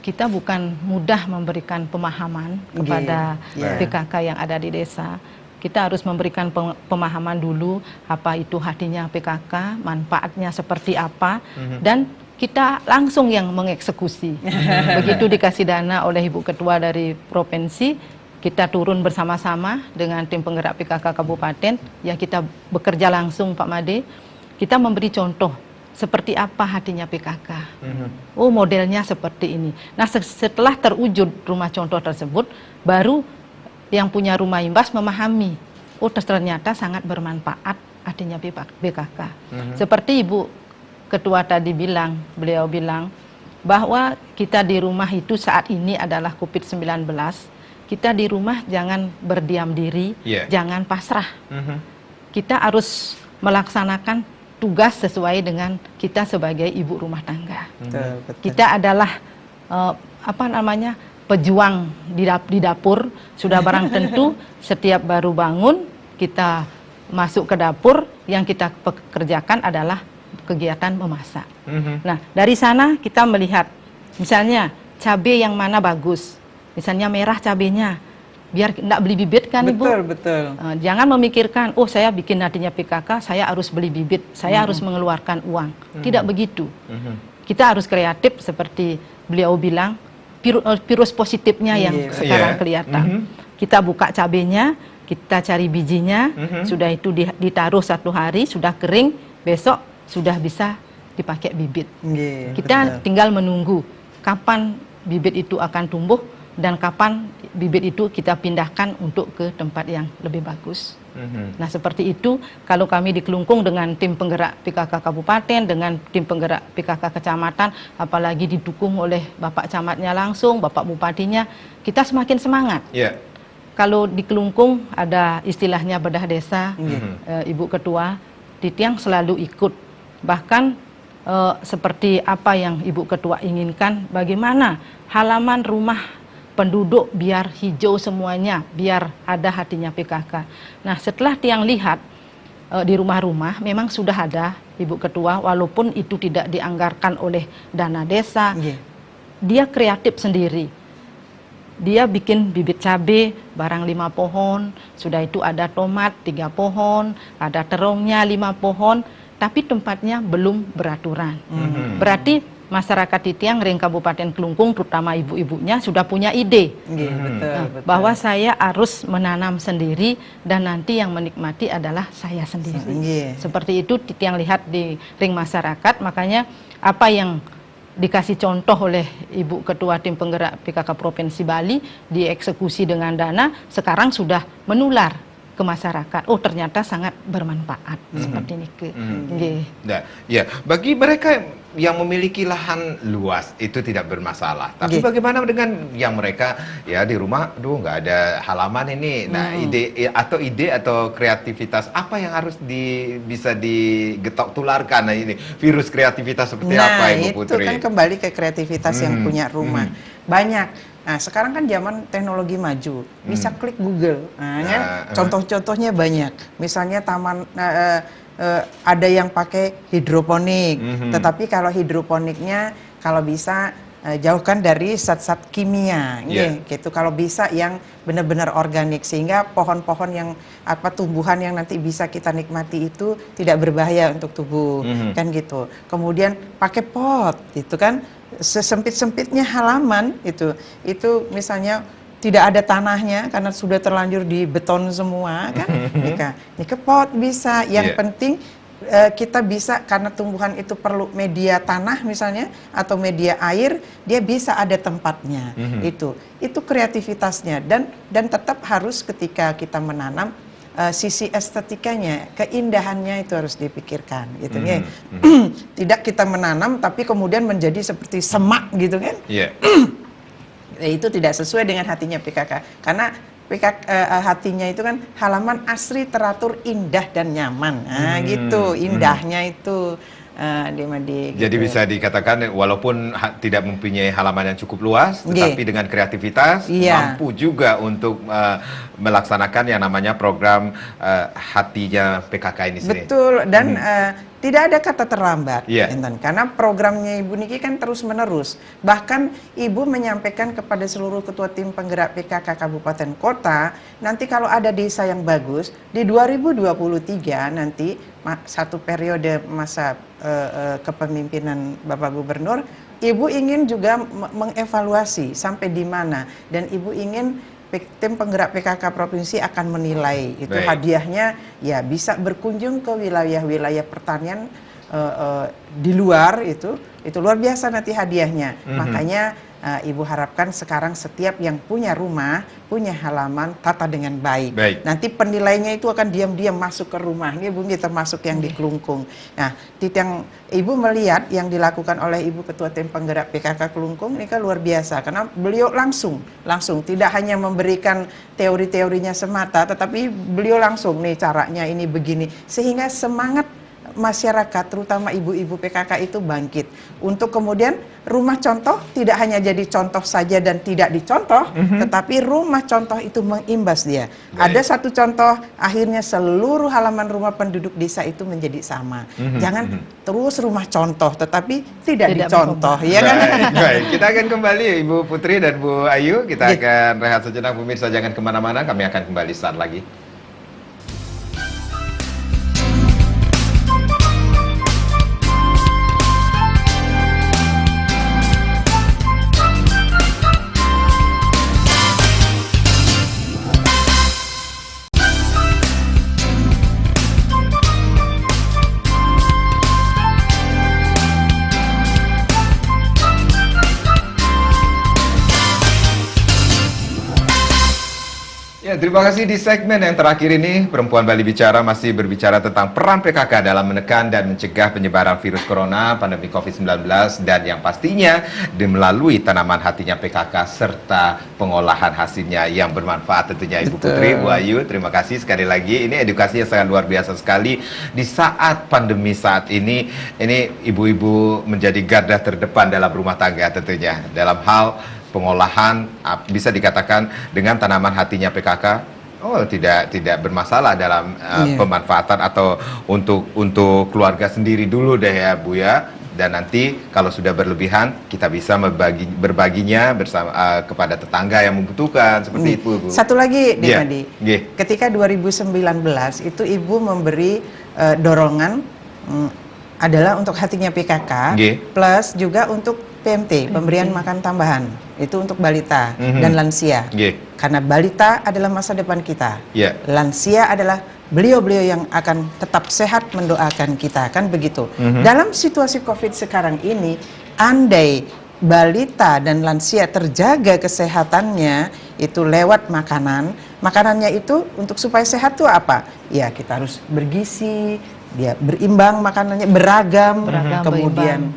kita bukan mudah memberikan pemahaman kepada PKK yang ada di desa. Kita harus memberikan pemahaman dulu apa itu hatinya PKK, manfaatnya seperti apa, dan kita langsung yang mengeksekusi. Begitu dikasih dana oleh Ibu Ketua dari Provinsi, kita turun bersama-sama dengan tim penggerak PKK Kabupaten, ya kita bekerja langsung Pak Made, kita memberi contoh seperti apa hatinya PKK. Oh, modelnya seperti ini. Nah, setelah terwujud rumah contoh tersebut, baru yang punya rumah imbas memahami, oh ternyata sangat bermanfaat hatinya PKK. Seperti Ibu Ketua tadi bilang, beliau bilang bahwa kita di rumah itu saat ini adalah COVID-19. Kita di rumah jangan berdiam diri, jangan pasrah. Kita harus melaksanakan tugas sesuai dengan kita sebagai ibu rumah tangga. Kita adalah pejuang di dapur. Sudah barang tentu setiap baru bangun kita masuk ke dapur, yang kita kerjakan adalah kegiatan memasak. Nah, dari sana kita melihat, misalnya cabai yang mana bagus, misalnya merah cabainya, biar tidak beli bibit kan Ibu?
Betul.
Jangan memikirkan, oh saya bikin hatinya PKK, saya harus beli bibit, saya harus mengeluarkan uang. Tidak begitu. Kita harus kreatif seperti beliau bilang, virus positifnya yang sekarang kelihatan. Kita buka cabainya, kita cari bijinya, sudah itu ditaruh 1 hari, sudah kering, besok sudah bisa dipakai bibit. Kita tinggal menunggu kapan bibit itu akan tumbuh dan kapan bibit itu kita pindahkan untuk ke tempat yang lebih bagus. Nah, seperti itu kalau kami di Klungkung dengan tim penggerak PKK Kabupaten, dengan tim penggerak PKK Kecamatan, apalagi didukung oleh Bapak Camatnya langsung, Bapak Bupatinya, kita semakin semangat. Kalau di Klungkung ada istilahnya bedah desa, Ibu Ketua, Titiang selalu ikut. Bahkan seperti apa yang Ibu Ketua inginkan, bagaimana halaman rumah penduduk biar hijau semuanya, biar ada hatinya PKK. Nah, setelah Tiang lihat di rumah-rumah memang sudah ada Ibu Ketua, walaupun itu tidak dianggarkan oleh dana desa, dia kreatif sendiri. Dia bikin bibit cabai barang 5 pohon, sudah itu ada tomat 3 pohon, ada terongnya 5 pohon, tapi tempatnya belum beraturan. Berarti masyarakat Titiang Ring Kabupaten Klungkung, terutama ibu-ibunya sudah punya ide
betul.
bahwa saya harus menanam sendiri dan nanti yang menikmati adalah saya sendiri. Seperti itu Titiang lihat di ring masyarakat, makanya apa yang dikasih contoh oleh Ibu Ketua Tim Penggerak PKK Provinsi Bali, dieksekusi dengan dana, sekarang sudah menular ke masyarakat. Oh, ternyata sangat bermanfaat seperti ini.
Nah, ya, bagi mereka yang memiliki lahan luas itu tidak bermasalah. Tapi bagaimana dengan yang mereka ya di rumah, aduh nggak ada halaman ini. Nah, ide atau kreativitas apa yang harus bisa digetok tularkan? Nah, ini virus kreativitas seperti apa, Ibu Putri?
Nah, itu kan kembali ke kreativitas yang punya rumah. Banyak. Nah, sekarang kan zaman teknologi maju, bisa klik Google. Contoh-contohnya banyak. Misalnya taman ada yang pakai hidroponik, tetapi kalau hidroponiknya kalau bisa jauhkan dari zat-zat kimia, gitu. Kalau bisa yang benar-benar organik, sehingga pohon-pohon yang tumbuhan yang nanti bisa kita nikmati itu tidak berbahaya untuk tubuh, kan gitu. Kemudian pakai pot, gitu kan, sesempit-sempitnya halaman itu misalnya tidak ada tanahnya karena sudah terlanjur di beton semua, kan, Nika pot bisa. Yang penting kita bisa, karena tumbuhan itu perlu media tanah misalnya atau media air, dia bisa ada tempatnya. Itu kreativitasnya, dan tetap harus ketika kita menanam sisi estetikanya, keindahannya itu harus dipikirkan, gitu ya. Tidak kita menanam tapi kemudian menjadi seperti semak, gitu kan. Itu tidak sesuai dengan hatinya PKK, karena hatinya itu kan halaman asri, teratur, indah dan nyaman. Nah, gitu indahnya itu Demadi.
Jadi
gitu.
bisa dikatakan walaupun tidak mempunyai halaman yang cukup luas, tetapi dengan kreativitas mampu juga untuk melaksanakan yang namanya program hatinya PKK ini sendiri.
Betul, dan tidak ada kata terlambat, karena programnya Ibu Niki kan terus menerus. Bahkan Ibu menyampaikan kepada seluruh ketua tim penggerak PKK Kabupaten Kota, nanti kalau ada desa yang bagus di 2023 nanti satu periode masa kepemimpinan Bapak Gubernur, Ibu ingin juga mengevaluasi sampai di mana, dan Ibu ingin tim penggerak PKK provinsi akan menilai itu. Hadiahnya ya bisa berkunjung ke wilayah-wilayah pertanian di luar, itu luar biasa nanti hadiahnya. Makanya Ibu harapkan sekarang setiap yang punya rumah, punya halaman, tata dengan baik. Nanti penilainya itu akan diam-diam masuk ke rumah. Ini Ibu termasuk yang di Kelungkung. Nah, yang Ibu melihat yang dilakukan oleh Ibu Ketua Tim Penggerak PKK Kelungkung ini kan luar biasa, karena beliau langsung tidak hanya memberikan teori-teorinya semata, tetapi beliau langsung nih caranya ini begini, sehingga semangat masyarakat terutama ibu-ibu PKK itu bangkit untuk kemudian rumah contoh tidak hanya jadi contoh saja dan tidak dicontoh, tetapi rumah contoh itu mengimbas dia. Ada satu contoh, akhirnya seluruh halaman rumah penduduk desa itu menjadi sama. Jangan terus rumah contoh tetapi tidak dicontoh, ya kan?
Baik, kita akan kembali Ibu Putri dan Bu Ayu, kita akan rehat sejenak, pemirsa jangan kemana-mana, kami akan kembali saat lagi. Ya, terima kasih. Di segmen yang terakhir ini, Perempuan Bali Bicara masih berbicara tentang peran PKK dalam menekan dan mencegah penyebaran virus corona, pandemi COVID-19, dan yang pastinya melalui tanaman hatinya PKK serta pengolahan hasilnya yang bermanfaat tentunya. Ibu Putri, Bu Ayu, terima kasih sekali lagi. Ini edukasi yang sangat luar biasa sekali. Di saat pandemi saat ini ibu-ibu menjadi garda terdepan dalam rumah tangga tentunya. Dalam hal pengolahan, bisa dikatakan dengan tanaman hatinya PKK tidak bermasalah dalam pemanfaatan atau untuk keluarga sendiri dulu deh ya Bu ya, dan nanti kalau sudah berlebihan kita bisa berbaginya bersama kepada tetangga yang membutuhkan seperti itu Bu.
Satu lagi Demadi, ketika 2019 itu Ibu memberi dorongan adalah untuk hatinya PKK plus juga untuk PMT, pemberian makan tambahan, itu untuk balita dan lansia. Karena balita adalah masa depan kita, lansia adalah beliau-beliau yang akan tetap sehat mendoakan kita, kan begitu. Dalam situasi COVID sekarang ini, andai balita dan lansia terjaga kesehatannya itu lewat makanannya itu untuk supaya sehat tuh apa? Ya kita harus bergizi, dia berimbang makanannya, beragam kemudian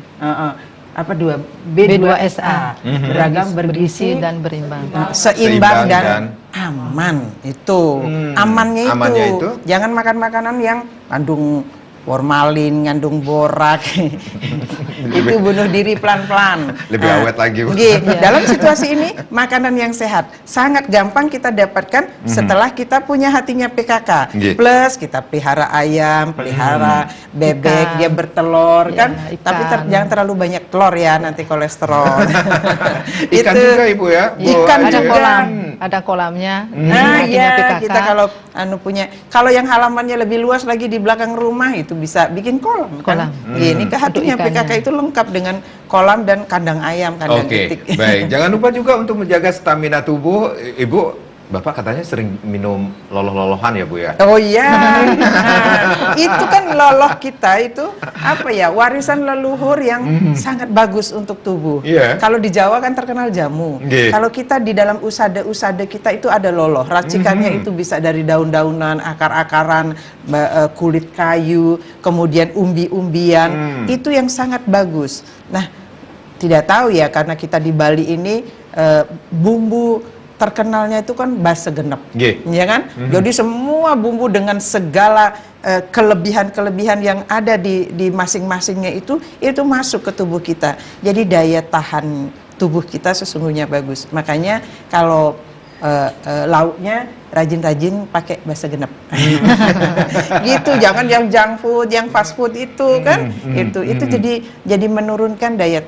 B2SA, beragam, bergizi dan
berimbang,
seimbang dan aman. Itu amannya itu jangan makan makanan yang mengandung formalin, ngandung borak Itu bunuh diri pelan-pelan.
Lebih awet lagi, Bu.
Nggih, dalam situasi ini makanan yang sehat sangat gampang kita dapatkan setelah kita punya hatinya PKK.
Nggih.
Plus kita pelihara ayam, pelihara bebek,
Ikan.
dia bertelur
Ya,
kan.
ikan.
Tapi jangan terlalu banyak telur ya, nanti kolesterol.
Ikan
Itu.
juga, Ibu ya? Bu,
Ikan
ada
juga.
kolam, ada kolamnya.
Nah,
hatinya
ya
PKK.
kita kalau punya, kalau yang halamannya lebih luas lagi di belakang rumah itu bisa bikin kolam kan.
Kolam.
Ini ke hatinya
Untuk ikannya.
PKK itu lengkap dengan kolam dan kandang ayam, kandang
Oke,
itik.
baik. Jangan lupa juga untuk menjaga stamina tubuh. Ibu, Bapak katanya sering minum loloh-lolohan ya, Bu ya?
Oh iya, nah, itu kan loloh kita itu apa ya, warisan leluhur yang sangat bagus untuk tubuh.
Iya.
Kalau di Jawa kan terkenal jamu.
Nggih.
Kalau kita di dalam usada-usada kita itu ada loloh. Racikannya itu bisa dari daun-daunan, akar-akaran, kulit kayu, kemudian umbi-umbian. Itu yang sangat bagus. Nah, tidak tahu ya karena kita di Bali ini bumbu terkenalnya itu kan basa genep,
Nggih.
ya kan? Jadi semua bumbu dengan segala kelebihan-kelebihan yang ada di masing-masingnya itu masuk ke tubuh kita. Jadi daya tahan tubuh kita sesungguhnya bagus. Makanya kalau lauknya rajin-rajin pakai basa genep. Gitu, jangan yang junk food, yang fast food itu kan. Itu jadi menurunkan daya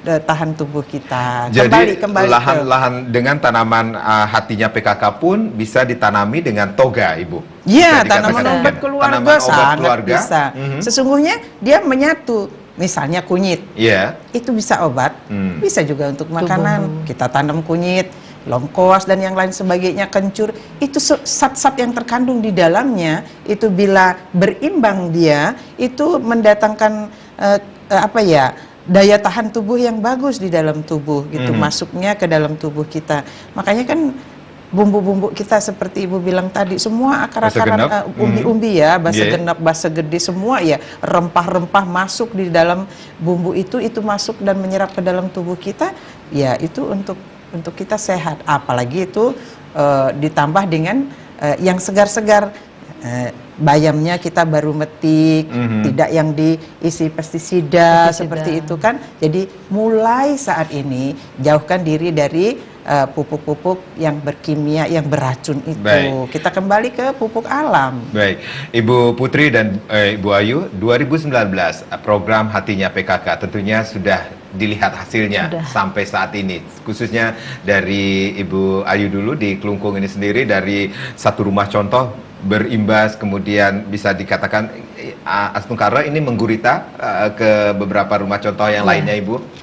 tahan tubuh kita.
Jadi
Kembali
lahan-lahan dengan tanaman hatinya PKK pun bisa ditanami dengan toga, Ibu.
Iya,
Bisa
tanaman
dikatakan
obat
demikian.
keluarga
Tanaman obat
sangat
keluarga.
bisa. Sesungguhnya dia menyatu. Misalnya kunyit,
Iya.
itu bisa obat, bisa juga untuk makanan. Kita tanam kunyit, longkos dan yang lain sebagainya, kencur, itu zat-zat yang terkandung di dalamnya itu bila berimbang dia itu mendatangkan daya tahan tubuh yang bagus di dalam tubuh gitu, masuknya ke dalam tubuh kita. Makanya kan bumbu-bumbu kita seperti Ibu bilang tadi semua akar-akaran umbi-umbi ya, basa genep, basa gede, semua ya rempah-rempah masuk di dalam bumbu itu masuk dan menyerap ke dalam tubuh kita, ya itu untuk kita sehat. Apalagi itu ditambah dengan yang segar-segar, bayamnya kita baru metik, tidak yang diisi pestisida seperti itu kan. Jadi mulai saat ini jauhkan diri dari pupuk-pupuk yang berkimia, yang beracun itu.
Baik.
Kita kembali ke pupuk alam.
Baik, Ibu Putri dan Ibu Ayu, 2019 program hatinya PKK tentunya sudah dilihat hasilnya sampai saat ini, khususnya dari Ibu Ayu dulu di Kelungkung ini sendiri, dari satu rumah contoh berimbas, kemudian bisa dikatakan Astungkara ini menggurita ke beberapa rumah contoh yang lainnya, Ibu.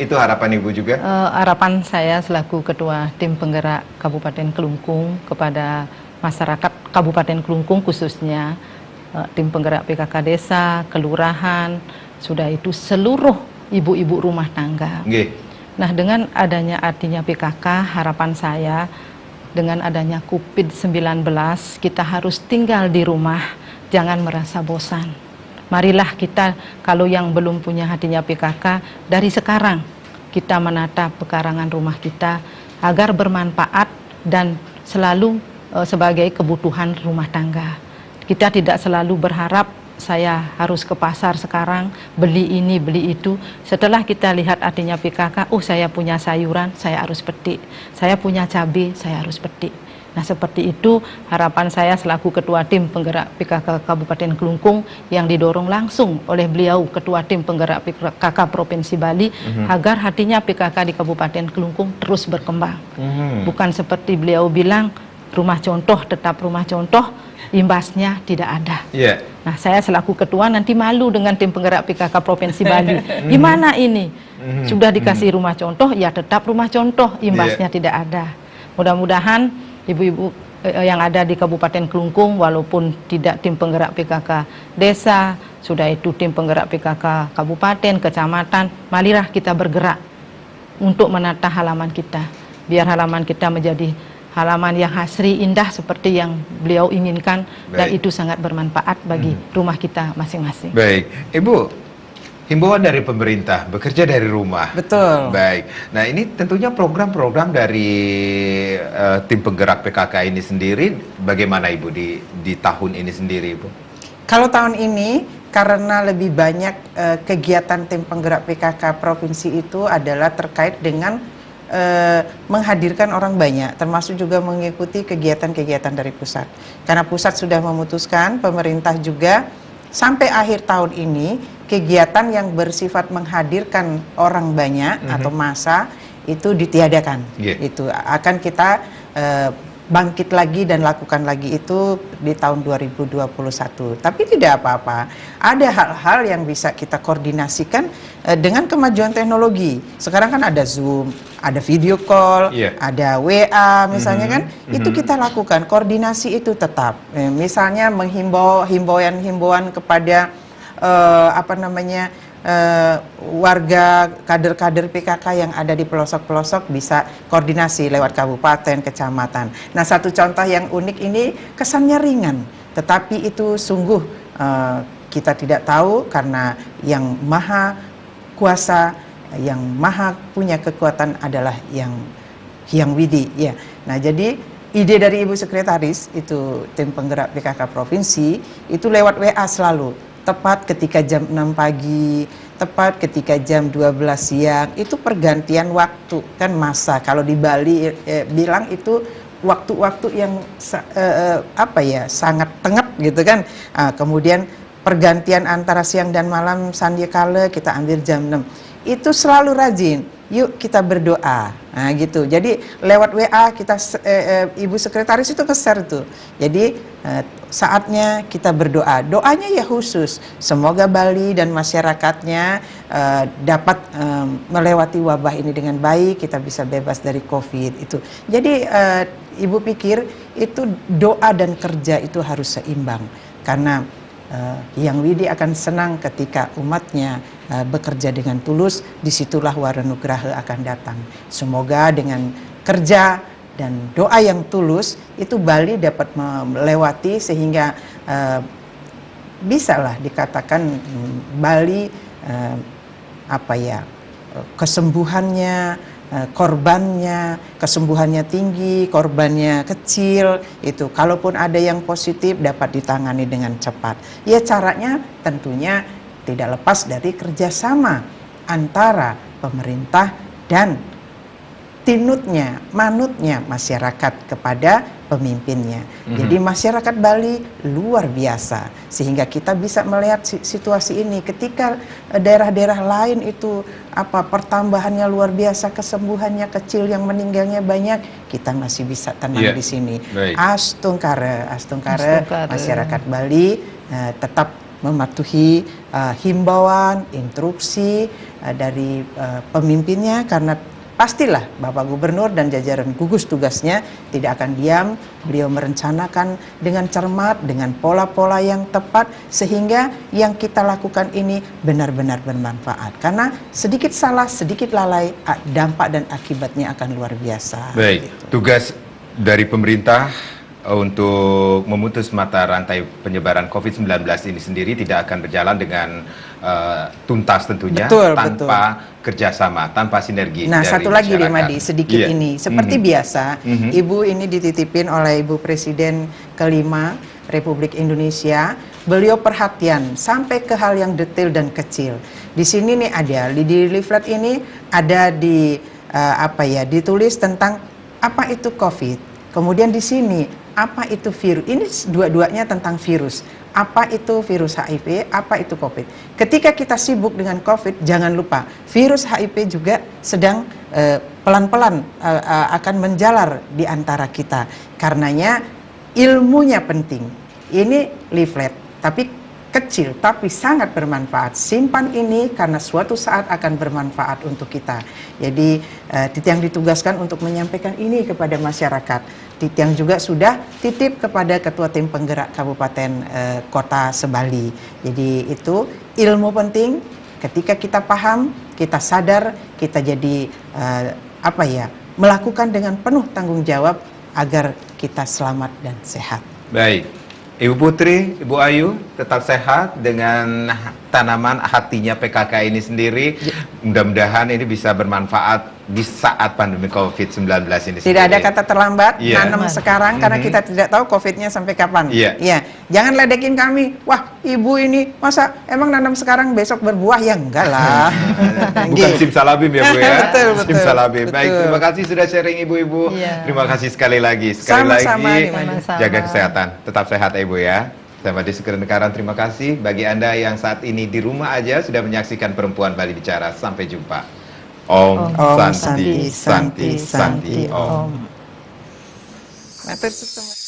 Itu harapan Ibu juga?
Harapan saya selaku Ketua Tim Penggerak Kabupaten Kelungkung kepada masyarakat Kabupaten Kelungkung, khususnya Tim Penggerak PKK Desa, Kelurahan, sudah itu seluruh ibu-ibu rumah tangga.
Nggih.
Nah, dengan adanya artinya PKK, harapan saya dengan adanya COVID-19 kita harus tinggal di rumah, jangan merasa bosan. Marilah kita, kalau yang belum punya hatinya PKK, dari sekarang kita menata pekarangan rumah kita agar bermanfaat dan selalu sebagai kebutuhan rumah tangga. Kita tidak selalu berharap saya harus ke pasar sekarang, beli ini, beli itu. Setelah kita lihat artinya PKK, oh saya punya sayuran, saya harus petik. Saya punya cabai, saya harus petik. Nah, seperti itu harapan saya selaku Ketua Tim Penggerak PKK Kabupaten Kelungkung yang didorong langsung oleh beliau Ketua Tim Penggerak PKK Provinsi Bali, agar hatinya PKK di Kabupaten Kelungkung terus berkembang. Bukan seperti beliau bilang, rumah contoh tetap rumah contoh, imbasnya tidak ada. Nah, saya selaku ketua nanti malu dengan Tim Penggerak PKK Provinsi Bali. Gimana ini? Sudah dikasih rumah contoh, ya tetap rumah contoh, imbasnya tidak ada. Mudah-mudahan ibu-ibu yang ada di Kabupaten Kelungkung, walaupun tidak Tim Penggerak PKK Desa, sudah itu Tim Penggerak PKK Kabupaten, Kecamatan, marilah kita bergerak untuk menata halaman kita, biar halaman kita menjadi halaman yang asri, indah seperti yang beliau inginkan. Dan itu sangat bermanfaat bagi rumah kita masing-masing.
Baik, Ibu, himbauan dari pemerintah bekerja dari rumah.
Betul.
Baik. Nah, ini tentunya program-program dari Tim Penggerak PKK ini sendiri bagaimana, Ibu, di tahun ini sendiri, Ibu?
Kalau tahun ini karena lebih banyak kegiatan tim penggerak PKK provinsi itu adalah terkait dengan menghadirkan orang banyak, termasuk juga mengikuti kegiatan-kegiatan dari pusat. Karena pusat sudah memutuskan, pemerintah juga sampai akhir tahun ini kegiatan yang bersifat menghadirkan orang banyak atau massa itu ditiadakan. Itu akan kita bangkit lagi dan lakukan lagi itu di tahun 2021. Tapi tidak apa-apa. Ada hal-hal yang bisa kita koordinasikan dengan kemajuan teknologi. Sekarang kan ada Zoom, ada video call, ada WA misalnya kan. Itu kita lakukan. Koordinasi itu tetap. Misalnya himbauan kepada warga kader-kader PKK yang ada di pelosok-pelosok bisa koordinasi lewat kabupaten, kecamatan. Nah, satu contoh yang unik ini kesannya ringan, tetapi itu sungguh kita tidak tahu karena yang maha kuasa, yang maha punya kekuatan adalah Hyang Widi. Ya. Nah, jadi ide dari Ibu Sekretaris itu tim penggerak PKK provinsi itu lewat WA selalu. Tepat ketika jam 6 pagi, tepat ketika jam 12 siang, itu pergantian waktu kan masa. Kalau di Bali bilang itu waktu-waktu yang sangat tengep gitu kan. Kemudian pergantian antara siang dan malam sandiakala kita ambil jam 6. Itu selalu rajin. Yuk kita berdoa. Nah gitu. Jadi lewat WA kita Ibu Sekretaris itu share tuh. Jadi saatnya kita berdoa. Doanya ya khusus. Semoga Bali dan masyarakatnya dapat melewati wabah ini dengan baik. Kita bisa bebas dari COVID itu. Jadi Ibu pikir itu doa dan kerja itu harus seimbang. Karena Hyang Widi akan senang ketika umatnya bekerja dengan tulus, disitulah Waranugraha akan datang. Semoga dengan kerja dan doa yang tulus itu Bali dapat melewati sehingga bisalah dikatakan Bali kesembuhannya, korbannya, kesembuhannya tinggi, korbannya kecil, itu kalaupun ada yang positif dapat ditangani dengan cepat. Ya caranya tentunya tidak lepas dari kerjasama antara pemerintah dan manutnya masyarakat kepada pemimpinnya. Jadi masyarakat Bali luar biasa sehingga kita bisa melihat situasi ini ketika daerah-daerah lain itu pertambahannya luar biasa, kesembuhannya kecil, yang meninggalnya banyak, kita masih bisa tenang di sini. Astungkara masyarakat Bali tetap mematuhi himbauan, instruksi dari pemimpinnya, karena pastilah Bapak Gubernur dan jajaran gugus tugasnya tidak akan diam. Beliau merencanakan dengan cermat, dengan pola-pola yang tepat, sehingga yang kita lakukan ini benar-benar bermanfaat. Karena sedikit salah, sedikit lalai, dampak dan akibatnya akan luar biasa.
Baik, tugas dari pemerintah untuk memutus mata rantai penyebaran COVID-19 ini sendiri tidak akan berjalan dengan tuntas tentunya, tanpa kerjasama, tanpa sinergi.
Nah,
dari
satu lagi
masyarakat.
nih Madi, sedikit ini. Seperti biasa, Ibu ini dititipin oleh Ibu Presiden kelima Republik Indonesia. Beliau perhatian sampai ke hal yang detail dan kecil. Di sini nih ada, di leaflet ini ada ditulis tentang apa itu COVID. Kemudian di sini, apa itu virus? Ini dua-duanya tentang virus. Apa itu virus HIV, apa itu COVID. Ketika kita sibuk dengan COVID, jangan lupa, virus HIV juga sedang pelan-pelan akan menjalar di antara kita. Karenanya ilmunya penting. Ini leaflet, tapi kecil, tapi sangat bermanfaat. Simpan ini karena suatu saat akan bermanfaat untuk kita. Jadi Titiang ditugaskan untuk menyampaikan ini kepada masyarakat. Titiang juga sudah titip kepada Ketua Tim Penggerak Kabupaten Kota Sebali. Jadi itu ilmu penting. Ketika kita paham, kita sadar, kita jadi melakukan dengan penuh tanggung jawab agar kita selamat dan sehat.
Baik, Ibu Putri, Ibu Ayu, tetap sehat dengan tanaman hatinya PKK ini sendiri. Mudah-mudahan ini bisa bermanfaat di saat pandemi COVID-19 ini.
Tidak ada kata terlambat,
Iya.
nanam sekarang karena kita tidak tahu COVID-nya sampai kapan.
Iya.
Ya, jangan ledekin kami. Wah, ibu ini masa emang nanam sekarang besok berbuah? Ya enggak lah.
Bukan simsalabim ya Bu ya.
Betul, betul,
Simsalabim. Baik,
betul.
terima kasih sudah sharing Ibu-ibu.
Iya.
Terima kasih sekali lagi. Sekali
Sama-sama,
lagi
Sama-sama.
jaga kesehatan. Tetap sehat ya Ibu ya. Sama di Sekarang terima kasih bagi Anda yang saat ini di rumah aja sudah menyaksikan Perempuan Bali Bicara. Sampai jumpa. Om
Om
Santi Santi Santi Om.
Matur suwun.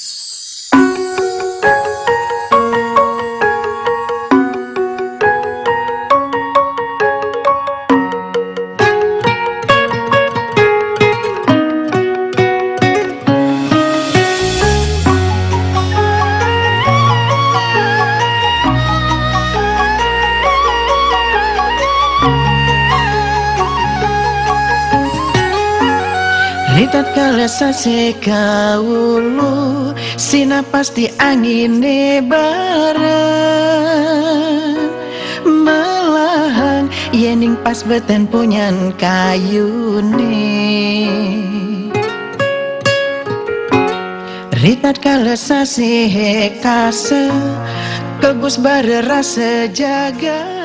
Ritat kala sasekaulu sina pasti angine bareng melahang yening pas beten punyan kayune. Ritat kala sasehekase kegus bare rasa jaga